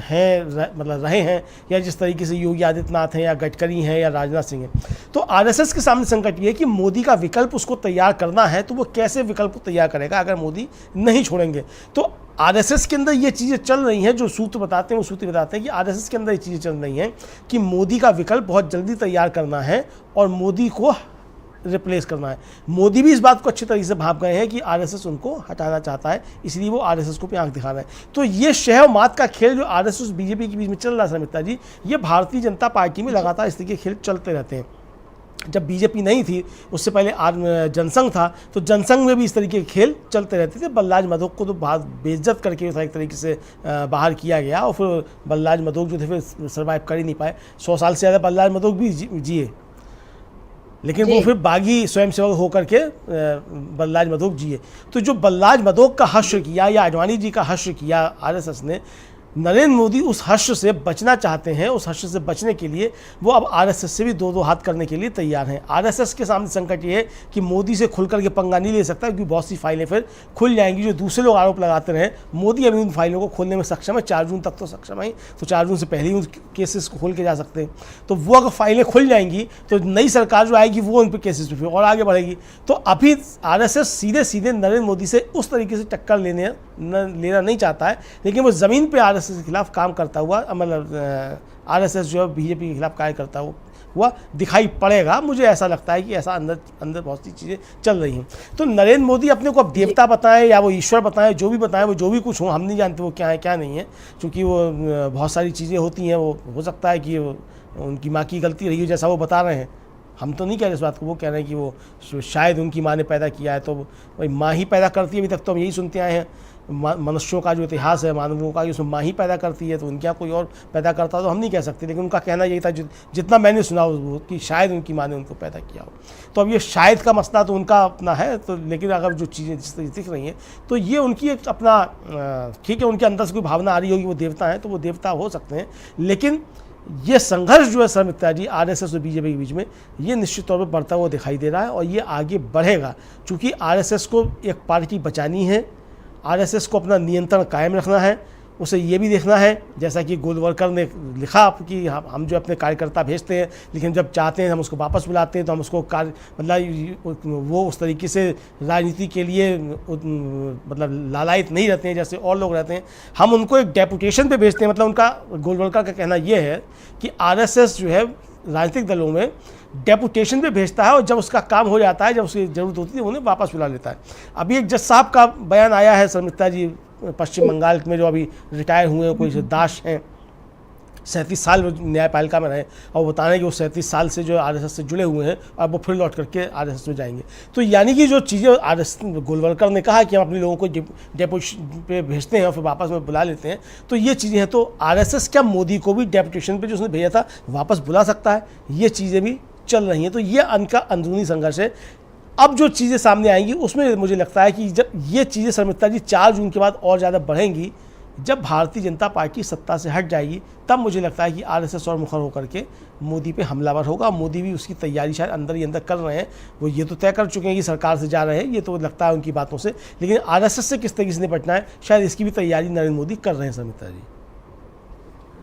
हैं, मतलब रहे हैं, या जिस तरीके से योगी आदित्यनाथ हैं या गडकरी हैं या राजनाथ सिंह हैं। तो आरएसएस के सामने संकट ये है कि मोदी का विकल्प उसको तैयार करना है, तो वो कैसे विकल्प तैयार करेगा अगर मोदी नहीं छोड़ेंगे। तो आरएसएस के अंदर ये चीज़ें चल रही हैं, जो सूत्र बताते हैं वो सूत्र बताते हैं कि आरएसएस के अंदर ये चीज़ें चल रही हैं कि मोदी का विकल्प बहुत जल्दी तैयार करना है और मोदी को रिप्लेस करना है। मोदी भी इस बात को अच्छी तरीके से भाप गए हैं कि आरएसएस उनको हटाना चाहता है, इसलिए वो आरएसएस को भी आंख दिखा रहे हैं। तो ये शह मात का खेल जो आरएसएस बीजेपी के बीच में चल रहा है समिता जी, ये भारतीय जनता पार्टी में लगातार इस तरीके के खेल चलते रहते हैं। जब बीजेपी नहीं थी, उससे पहले जनसंघ था, तो जनसंघ में भी इस तरीके के खेल चलते रहते थे। बलराज मधोक को तो बहुत बेइज्जत करके एक तरीके से बाहर किया गया, और फिर बलराज मधोक जो थे फिर सर्वाइव कर ही नहीं पाए। 100 साल से ज़्यादा बलराज मधोक भी जिए, लेकिन वो फिर बागी स्वयंसेवक होकर के बलराज मधोक जिए। तो जो बलराज मधोक का हश्र किया या आडवाणी जी का हश्र किया आरएसएस ने, नरेंद्र मोदी उस हश्र से बचना चाहते हैं। उस हश्र से बचने के लिए वो अब आरएसएस से भी दो हाथ करने के लिए तैयार हैं। आरएसएस के सामने संकट ये है कि मोदी से खुल करके पंगा नहीं ले सकता, क्योंकि बहुत सी फाइलें फिर खुल जाएंगी। जो दूसरे लोग आरोप लगाते रहे, मोदी अभी उन फाइलों को खोलने में सक्षम है। 4 जून तक तो सक्षम है, तो 4 जून से पहले ही उन केसेस को खोल के जा सकते हैं। तो वो अगर फाइलें खुल जाएंगी तो नई सरकार जो आएगी वो उन पर केसेस पर फिर और आगे बढ़ेगी। तो अभी आरएसएस सीधे सीधे नरेंद्र मोदी से उस तरीके से टक्कर लेना नहीं चाहता है, लेकिन वो ज़मीन पर आरएसएस के खिलाफ काम करता हुआ, मतलब आरएसएस जो है बीजेपी के खिलाफ कार्य करता हुआ दिखाई पड़ेगा। मुझे ऐसा लगता है कि ऐसा अंदर बहुत सी चीज़ें चल रही हैं। तो नरेंद्र मोदी अपने को अब देवता बताएं या वो ईश्वर बताएं, जो भी बताएं, वो जो भी कुछ हो, हम नहीं जानते वो क्या है क्या नहीं है, क्योंकि वो बहुत सारी चीज़ें होती हैं। वो हो सकता है कि उनकी माँ की गलती रही हो, जैसा वो बता रहे हैं। हम तो नहीं कह रहे इस बात को, वो कह रहे हैं कि वो शायद उनकी माँ ने पैदा किया है। तो भाई माँ ही पैदा करती है, अभी तक तो हम यही सुनते आए हैं। मनुष्यों का जो इतिहास है, मानवों का, उसमें माँ ही पैदा करती है, तो उनके यहाँ कोई और पैदा करता तो हम नहीं कह सकते। लेकिन उनका कहना यही था, जितना मैंने सुना वो, कि शायद उनकी माँ ने उनको पैदा किया हो। तो अब ये शायद का मसला तो उनका अपना है। तो लेकिन अगर जो चीज़ें जिस तरीके दिख रही हैं, तो ये उनकी एक अपना, ठीक है, उनके अंदर से कोई भावना आ रही होगी वो देवता हैं, तो वो देवता हो सकते हैं। लेकिन ये संघर्ष जो है समिता जी आरएसएस और बीजेपी के बीच में, ये निश्चित तौर पर बढ़ता हुआ दिखाई दे रहा है और ये आगे बढ़ेगा, क्योंकि आरएसएस को एक पार्टी बचानी है, आरएसएस को अपना नियंत्रण कायम रखना है। उसे ये भी देखना है, जैसा कि गोलवलकर ने लिखा कि हम जो अपने कार्यकर्ता भेजते हैं, लेकिन जब चाहते हैं हम उसको वापस बुलाते हैं तो हम उसको मतलब वो उस तरीके से राजनीति के लिए मतलब लालायित नहीं रहते हैं जैसे और लोग रहते हैं। हम उनको एक डेपुटेशन पे भेजते हैं। मतलब उनका, गोलवलकर का कहना ये है कि आरएसएस जो है राजनीतिक दलों में डेपुटेशन पे भेजता है और जब उसका काम हो जाता है, जब उसकी ज़रूरत होती है, उन्हें वापस बुला लेता है। अभी एक जज साहब का बयान आया है समिता जी, पश्चिम बंगाल में जो अभी रिटायर हुए हैं, कोई दास हैं, 37 साल न्यायपालिका में रहे, और बता रहे हैं कि वो 37 साल से जो आरएसएस से जुड़े हुए हैं, अब वो फिर लौट करके आरएसएस में जाएंगे। तो यानी कि जो चीज़ें आरएसएस, गोलवलकर ने कहा कि हम अपने लोगों को डेपुटेशन पे भेजते हैं और फिर वापस में बुला लेते हैं, तो ये चीज़ें हैं। तो आरएसएस क्या मोदी को भी डेपुटेशन पे जो उसने भेजा था वापस बुला सकता है? ये चीज़ें भी चल रही हैं। तो ये उनका अंदरूनी संघर्ष है। अब जो चीज़ें सामने आएंगी उसमें मुझे लगता है कि जब ये चीज़ें समिता जी 4 जून के बाद और ज़्यादा बढ़ेंगी, जब भारतीय जनता पार्टी सत्ता से हट जाएगी, तब मुझे लगता है कि आरएसएस और मुखर होकर के मोदी पे हमलावर होगा। मोदी भी उसकी तैयारी शायद अंदर ही अंदर कर रहे हैं। वो ये तो तय कर चुके हैं कि सरकार से जा रहे हैं, ये तो लगता है उनकी बातों से, लेकिन आरएसएस से किस तरीके से निपटना है, शायद इसकी भी तैयारी नरेंद्र मोदी कर रहे हैं समिता जी।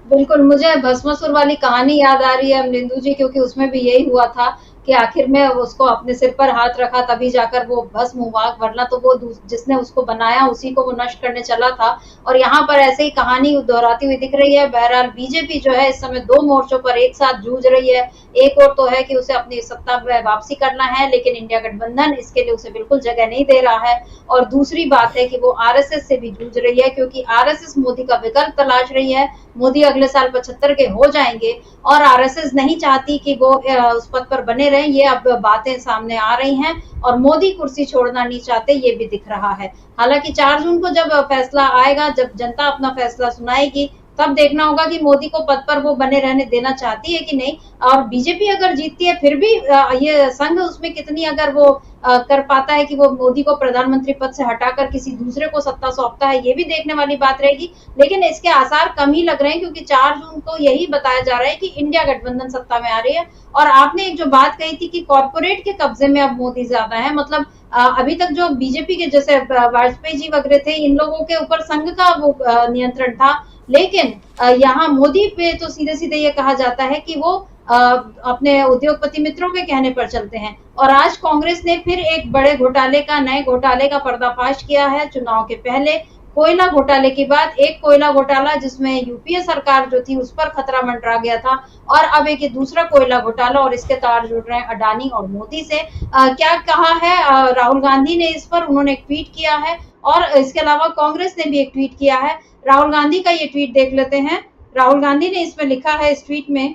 बिल्कुल, मुझे भस्मासुर वाली कहानी याद आ रही है अमरिंदु जी, क्योंकि उसमें भी यही हुआ था कि आखिर में उसको अपने सिर पर हाथ रखा तभी जाकर वो भस्म हुआ, वरना तो वो जिसने उसको बनाया उसी को वो नष्ट करने चला था। और यहाँ पर ऐसे ही कहानी दोहराती हुई दिख रही है। बहरहाल बीजेपी जो है इस समय 2 मोर्चों पर एक साथ जूझ रही है। एक और तो है कि उसे अपनी सत्ता में वापसी करना है, लेकिन इंडिया गठबंधन इसके लिए उसे बिल्कुल जगह नहीं दे रहा है। और दूसरी बात है कि वो आरएसएस से भी जूझ रही है, क्योंकि आरएसएस मोदी का विकल्प तलाश रही है। मोदी अगले साल 75 के हो जाएंगे और आरएसएस नहीं चाहती कि वो उस पद पर बने रहें। ये अब बातें सामने आ रही हैं और मोदी कुर्सी छोड़ना नहीं चाहते, ये भी दिख रहा है। हालांकि 4 जून को जब फैसला आएगा, जब जनता अपना फैसला सुनाएगी, तब देखना होगा कि मोदी को पद पर वो बने रहने देना चाहती है कि नहीं। और बीजेपी अगर जीतती है फिर भी ये संघ उसमें कितनी अगर वो कर पाता है कि वो मोदी को प्रधानमंत्री पद से हटाकर किसी दूसरे को सत्ता सौंपता है, ये भी देखने वाली बात रहेगी। लेकिन इसके आसार कम ही लग रहे हैं, क्योंकि 4 जून को यही बताया जा रहा है कि इंडिया गठबंधन सत्ता में आ रही है। और आपने एक जो बात कही थी कि कॉर्पोरेट के कब्जे में अब मोदी ज्यादा है, मतलब अभी तक जो बीजेपी के जैसे वाजपेयी जी वगैरह थे, इन लोगों के ऊपर संघ का वो नियंत्रण था, लेकिन यहाँ मोदी पे तो सीधे सीधे ये कहा जाता है कि वो अपने उद्योगपति मित्रों के कहने पर चलते हैं। और आज कांग्रेस ने फिर एक बड़े घोटाले का, नए घोटाले का पर्दाफाश किया है। चुनाव के पहले कोयला घोटाले के बाद एक कोयला घोटाला जिसमें यूपीए सरकार जो थी उस पर खतरा मंडरा गया था, और अब एक दूसरा कोयला घोटाला, और इसके तार जुड़ रहे हैं अडानी और मोदी से। क्या कहा है राहुल गांधी ने इस पर, उन्होंने एक ट्वीट किया है, और इसके अलावा कांग्रेस ने भी एक ट्वीट किया है। राहुल गांधी का ये ट्वीट देख लेते हैं। राहुल गांधी ने इसमें लिखा है, इस ट्वीट में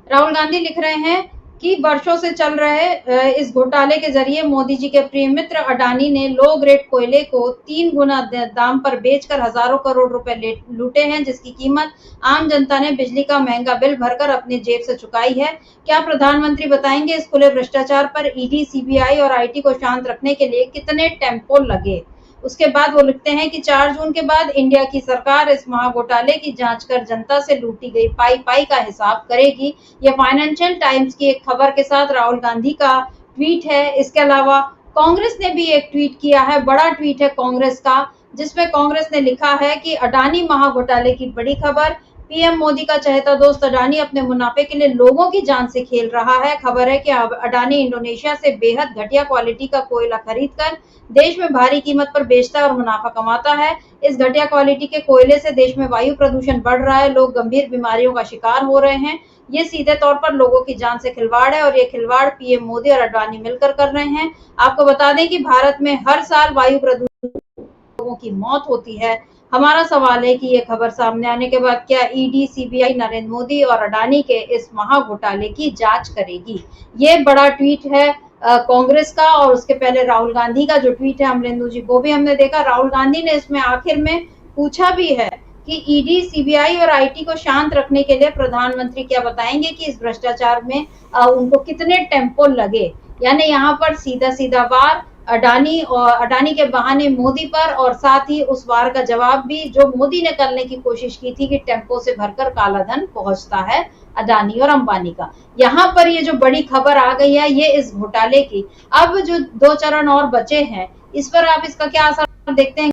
राहुल गांधी लिख रहे हैं कि वर्षों से चल रहे इस घोटाले के जरिए मोदी जी के प्रिय मित्र अडानी ने लो ग्रेड कोयले को 3 गुना दाम पर बेचकर हजारों करोड़ रुपए लूटे हैं, जिसकी कीमत आम जनता ने बिजली का महंगा बिल भरकर अपनी जेब से चुकाई है। क्या प्रधानमंत्री बताएंगे इस खुले भ्रष्टाचार पर ईडी, सीबीआई और आईटी को शांत रखने के लिए कितने टेम्पो लगे? उसके बाद वो लिखते हैं कि 4 जून के बाद इंडिया की सरकार इस महाघोटाले की जांच कर जनता से लूटी गई पाई का हिसाब करेगी। ये फाइनेंशियल टाइम्स की एक खबर के साथ राहुल गांधी का ट्वीट है। इसके अलावा कांग्रेस ने भी एक ट्वीट किया है, बड़ा ट्वीट है कांग्रेस का, जिसमें कांग्रेस ने लिखा है कि अडानी महाघोटाले की बड़ी खबर, पीएम मोदी का चहेता दोस्त अडानी अपने मुनाफे के लिए लोगों की जान से खेल रहा है। खबर है कि अडानी इंडोनेशिया से बेहद घटिया क्वालिटी का कोयला खरीदकर देश में भारी कीमत पर बेचता है और मुनाफा कमाता है। इस घटिया क्वालिटी के कोयले से देश में वायु प्रदूषण बढ़ रहा है, लोग गंभीर बीमारियों का शिकार हो रहे हैं। ये सीधे तौर पर लोगों की जान से खिलवाड़ है, और ये खिलवाड़ पीएम मोदी और अडानी मिलकर कर रहे हैं। आपको बता दें कि भारत में हर साल वायु प्रदूषण लोगों की मौत होती है। हमारा सवाल है कि ये खबर सामने आने के बाद क्या ईडी, सीबीआई नरेंद्र मोदी और अडानी के इस महाघोटाले की जांच करेगी? ये बड़ा ट्वीट है कांग्रेस का। और उसके पहले राहुल गांधी का जो ट्वीट है अमरिंदु जी, वो भी हमने देखा। राहुल गांधी ने इसमें आखिर में पूछा भी है कि ईडी, सीबीआई और आईटी को शांत रखने के लिए प्रधानमंत्री क्या बताएंगे कि इस भ्रष्टाचार में उनको कितने टेम्पो लगे। यानी यहाँ पर सीधा सीधा वार अडानी के बहाने मोदी पर, और साथ ही उस वार का जवाब भी जो मोदी ने करने की कोशिश की थी कि टेम्पो से भरकर काला धन पहुंचता है अडानी और अंबानी का। यहाँ पर ये जो बड़ी खबर आ गई है ये इस घोटाले की। अब जो 2 चरण और बचे हैं, इस पर आप इसका क्या असर देखते हैं?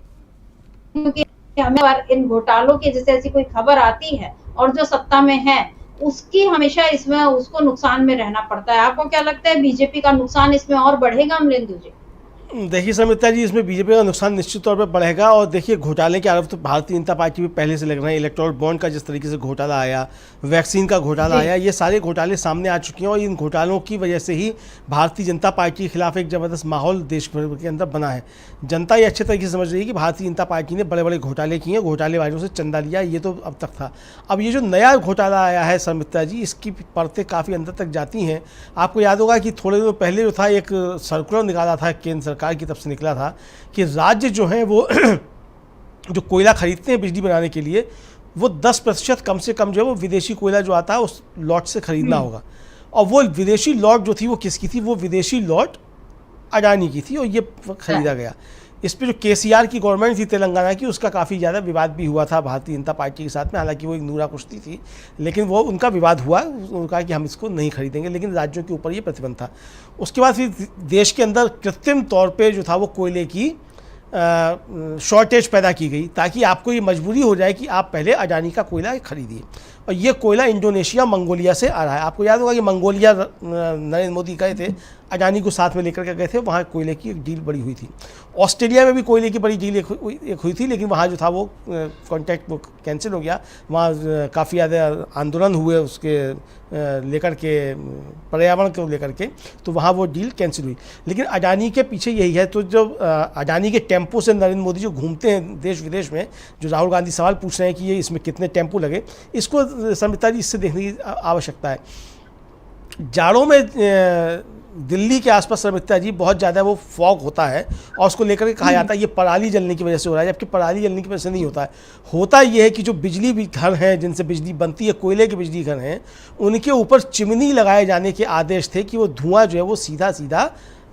क्योंकि हमें इन घोटालों की जैसे ऐसी कोई खबर आती है और जो सत्ता में है उसकी हमेशा इसमें उसको नुकसान में रहना पड़ता है। आपको क्या लगता है बीजेपी का नुकसान इसमें और बढ़ेगा अमलेंदु जी? देखिए समिता जी, इसमें बीजेपी का नुकसान निश्चित तौर पर बढ़ेगा। और देखिए, घोटाले के आरोप तो भारतीय जनता पार्टी में पहले से लग रहे हैं। इलेक्टोरल बॉन्ड का जिस तरीके से घोटाला आया, वैक्सीन का घोटाला आया, ये सारे घोटाले सामने आ चुके हैं और इन घोटालों की वजह से ही भारतीय जनता पार्टी के खिलाफ एक ज़बरदस्त माहौल देश भर के अंदर बना है। जनता ये अच्छे तरीके से समझ रही है कि भारतीय जनता पार्टी ने बड़े बड़े घोटाले किए हैं, घोटालेबाजों से चंदा लिया, ये तो अब तक था। अब ये जो नया घोटाला आया है समिता जी, इसकी परतें काफ़ी अंदर तक जाती हैं। आपको याद होगा कि थोड़े दिनों पहले जो था एक सर्कुलर निकाला था केंद्र सरकार की तरफ से निकला था कि राज्य जो है वो जो कोयला खरीदते हैं बिजली बनाने के लिए, वो 10% कम से कम जो है वो विदेशी कोयला जो आता है उस लॉट से खरीदना होगा। और वो विदेशी लॉट जो थी वो किसकी थी? वो विदेशी लॉट अडानी की थी और ये खरीदा गया। इस पर जो केसीआर की गवर्नमेंट थी तेलंगाना की, उसका काफ़ी ज़्यादा विवाद भी हुआ था भारतीय जनता पार्टी के साथ में। हालांकि वो एक नूरा कुश्ती थी, लेकिन वो उनका विवाद हुआ। उन्होंने कहा कि हम इसको नहीं खरीदेंगे, लेकिन राज्यों के ऊपर ये प्रतिबंध था। उसके बाद फिर देश के अंदर कृत्रिम तौर पे जो था वो कोयले की शॉर्टेज पैदा की गई, ताकि आपको ये मजबूरी हो जाए कि आप पहले अडानी का कोयला खरीदिए। और ये कोयला इंडोनेशिया, मंगोलिया से आ रहा है। आपको याद होगा कि मंगोलिया नरेंद्र मोदी गए थे, अडानी को साथ में लेकर के गए थे, वहाँ कोयले की एक डील बड़ी हुई थी। ऑस्ट्रेलिया में भी कोयले की बड़ी डील एक हुई थी, लेकिन वहाँ जो था वो कॉन्ट्रैक्ट वो कैंसिल हो गया। वहाँ काफ़ी ज़्यादा आंदोलन हुए उसके लेकर के, पर्यावरण को लेकर के, तो वहाँ वो डील कैंसिल हुई। लेकिन अडानी के पीछे यही है। तो जो अडानी के टेम्पो से नरेंद्र मोदी जो घूमते हैं देश विदेश में, जो राहुल गांधी सवाल पूछ रहे हैं कि ये इसमें कितने टेम्पो लगे, इसको समिता जी इससे देखने की आवश्यकता है। जाड़ों में दिल्ली के आसपास समिता जी बहुत ज़्यादा वो फॉग होता है और उसको लेकर के कहा जाता है ये पराली जलने की वजह से हो रहा है, जबकि पराली जलने की वजह से नहीं होता है। होता ये है कि जो बिजली भी घर हैं जिनसे बिजली बनती है, कोयले के बिजली घर हैं, उनके ऊपर चिमनी लगाए जाने के आदेश थे कि वो धुआं जो है वो सीधा सीधा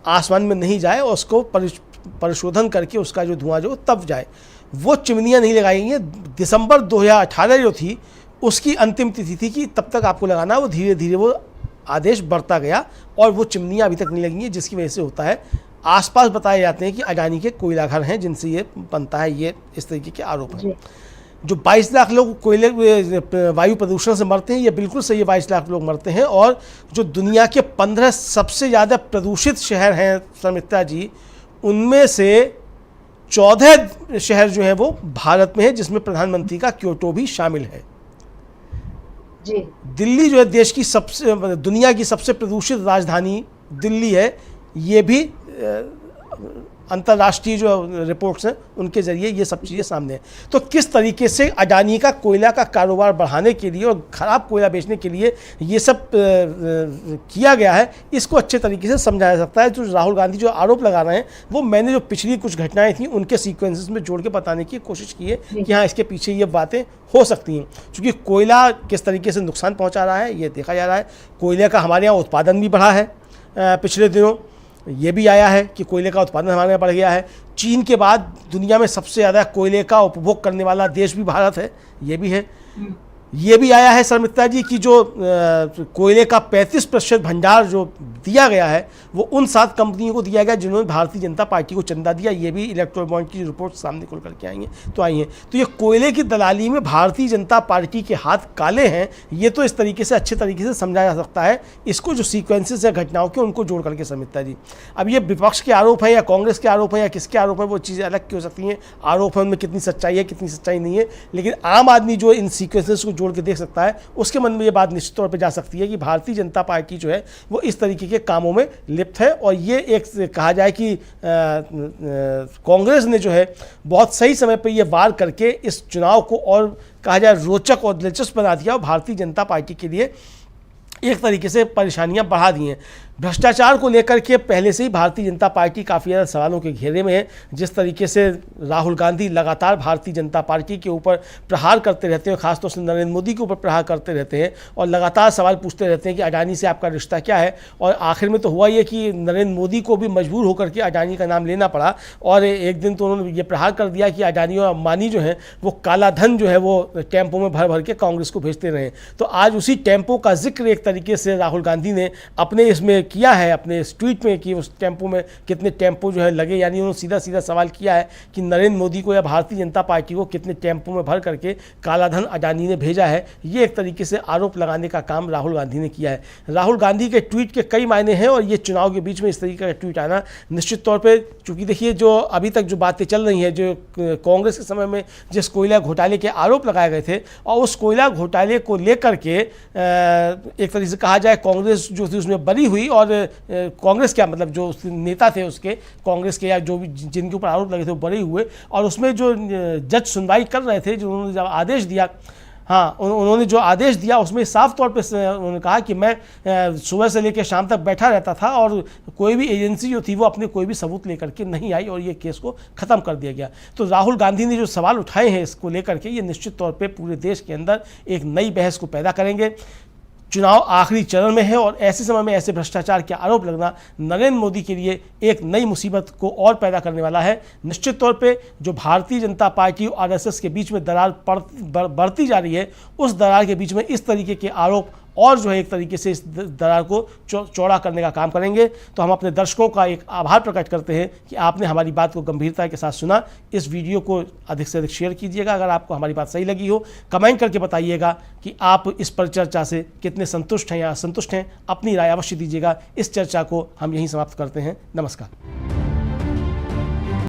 आसमान में नहीं जाए और उसको परिशोधन करके उसका जो धुआं जो तब जाए। वो चिमनियाँ नहीं लगाई गई हैं। दिसंबर 2018 जो थी उसकी अंतिम तिथि थी कि तब तक आपको लगाना। वो धीरे धीरे वो आदेश बढ़ता गया और वो चिमनियाँ अभी तक नहीं लगी हैं, जिसकी वजह से होता है। आसपास बताए जाते हैं कि अडानी के कोयला घर हैं जिनसे ये बनता है, ये इस तरीके के आरोप हैं। जो 22 लाख लोग कोयले वायु प्रदूषण से मरते हैं, ये बिल्कुल सही है, 22 लाख लोग मरते हैं। और जो दुनिया के 15 सबसे ज़्यादा प्रदूषित शहर हैं समिता जी, उनमें से 14 शहर जो हैं वो भारत में है, जिसमें प्रधानमंत्री का क्योटो भी शामिल है। जी। दिल्ली जो है देश की दुनिया की सबसे प्रदूषित राजधानी दिल्ली है। ये भी अंतर्राष्ट्रीय जो रिपोर्ट्स हैं उनके जरिए ये सब चीज़ें सामने हैं। तो किस तरीके से अडानी का कोयला का कारोबार बढ़ाने के लिए और ख़राब कोयला बेचने के लिए ये सब किया गया है, इसको अच्छे तरीके से समझाया जा सकता है। जो राहुल गांधी जो आरोप लगा रहे हैं वो मैंने जो पिछली कुछ घटनाएं थी उनके सीक्वेंसेस में जोड़ के बताने की कोशिश की है कि हाँ, इसके पीछे ये बातें हो सकती हैं। क्योंकि कोयला किस तरीके से नुकसान पहुँचा रहा है ये देखा जा रहा है। कोयले का हमारे यहाँ उत्पादन भी बढ़ा है। पिछले दिनों ये भी आया है कि कोयले का उत्पादन हमारे यहाँ बढ़ गया है। चीन के बाद दुनिया में सबसे ज़्यादा कोयले का उपभोग करने वाला देश भी भारत है, ये भी है। ये भी आया है शर्मिष्ठा जी की जो कोयले का 35% भंडार जो दिया गया है वो उन 7 कंपनियों को दिया गया जिन्होंने भारतीय जनता पार्टी को चंदा दिया। ये भी इलेक्टोरल बॉन्ड की रिपोर्ट सामने खुल करके आई हैं। तो ये कोयले की दलाली में भारतीय जनता पार्टी के हाथ काले हैं, ये तो इस तरीके से अच्छे तरीके से समझा जा सकता है। इसको जो सीक्वेंसेस है घटनाओं के उनको जोड़ करके शर्मिष्ठा जी, अब ये विपक्ष के आरोप है या कांग्रेस के आरोप है या किसके आरोप है वो चीज़ें अलग की हो सकती हैं। आरोप है उनमें कितनी सच्चाई है कितनी सच्चाई नहीं है, लेकिन आम आदमी जो इन सीक्वेंसेस को जोड़ के देख सकता है उसके मन में ये बात निश्चित तौर पे जा सकती है कि भारतीय जनता पार्टी जो है वो इस तरीके के कामों में लिप्त है। और ये एक कहा जाए कि कांग्रेस ने जो है बहुत सही समय पर ये वार करके इस चुनाव को और कहा जाए रोचक और दिलचस्प बना दिया और भारतीय जनता पार्टी के लिए एक तरीके से परेशानियां बढ़ा दी हैं। भ्रष्टाचार को लेकर के पहले से ही भारतीय जनता पार्टी काफ़ी ज़्यादा सवालों के घेरे में है। जिस तरीके से राहुल गांधी लगातार भारतीय जनता पार्टी के ऊपर प्रहार करते रहते हैं, खासतौर से नरेंद्र मोदी के ऊपर प्रहार करते रहते हैं और लगातार सवाल पूछते रहते हैं कि अडानी से आपका रिश्ता क्या है। और आखिर में तो हुआ ये कि नरेंद्र मोदी को भी मजबूर होकर के अडानी का नाम लेना पड़ा और एक दिन तो उन्होंने ये प्रहार कर दिया कि अडानी और अंबानी जो है वो काला धन जो है वो टेम्पो में भर भर के कांग्रेस को भेजते रहे। तो आज उसी टेम्पो का जिक्र एक तरीके से राहुल गांधी ने अपने इसमें किया है, अपने इस ट्वीट में, कि उस टेम्पो में कितने टेम्पो जो है लगे। यानी उन्होंने सीधा सीधा सवाल किया है कि नरेंद्र मोदी को या भारतीय जनता पार्टी को कितने टेम्पो में भर करके कालाधन अडानी ने भेजा है। ये एक तरीके से आरोप लगाने का काम राहुल गांधी ने किया है। राहुल गांधी के ट्वीट के कई मायने हैं और ये चुनाव के बीच में इस तरीके का ट्वीट आना निश्चित तौर पर, चूंकि देखिए जो अभी तक जो बातें चल रही हैं, जो कांग्रेस के समय में जिस कोयला घोटाले के आरोप लगाए गए थे और उस कोयला घोटाले को लेकर के एक तरीके से कहा जाए कांग्रेस जो थी उसमें बरी हुई और कांग्रेस क्या मतलब जो नेता थे उसके, कांग्रेस के या जो भी जिनके ऊपर आरोप लगे थे वो बरी हुए। और उसमें जो जज सुनवाई कर रहे थे, जो उन्होंने जब आदेश दिया, हाँ उन्होंने जो आदेश दिया उसमें साफ तौर पे उन्होंने कहा कि मैं सुबह से लेकर शाम तक बैठा रहता था और कोई भी एजेंसी जो थी वो अपने कोई भी सबूत लेकर के नहीं आई और ये केस को ख़त्म कर दिया गया। तो राहुल गांधी ने जो सवाल उठाए हैं इसको लेकर के, ये निश्चित तौर पे पूरे देश के अंदर एक नई बहस को पैदा करेंगे। चुनाव आखिरी चरण में है और ऐसे समय में ऐसे भ्रष्टाचार के आरोप लगना नरेंद्र मोदी के लिए एक नई मुसीबत को और पैदा करने वाला है। निश्चित तौर पे जो भारतीय जनता पार्टी और आरएसएस के बीच में दरार बढ़ती जा रही है, उस दरार के बीच में इस तरीके के आरोप और जो है एक तरीके से इस दरार को चौड़ा करने का काम करेंगे। तो हम अपने दर्शकों का एक आभार प्रकट करते हैं कि आपने हमारी बात को गंभीरता के साथ सुना। इस वीडियो को अधिक से अधिक शेयर कीजिएगा। अगर आपको हमारी बात सही लगी हो, कमेंट करके बताइएगा कि आप इस परिचर्चा से कितने संतुष्ट हैं या असंतुष्ट हैं। अपनी राय अवश्य दीजिएगा। इस चर्चा को हम यहीं समाप्त करते हैं। नमस्कार।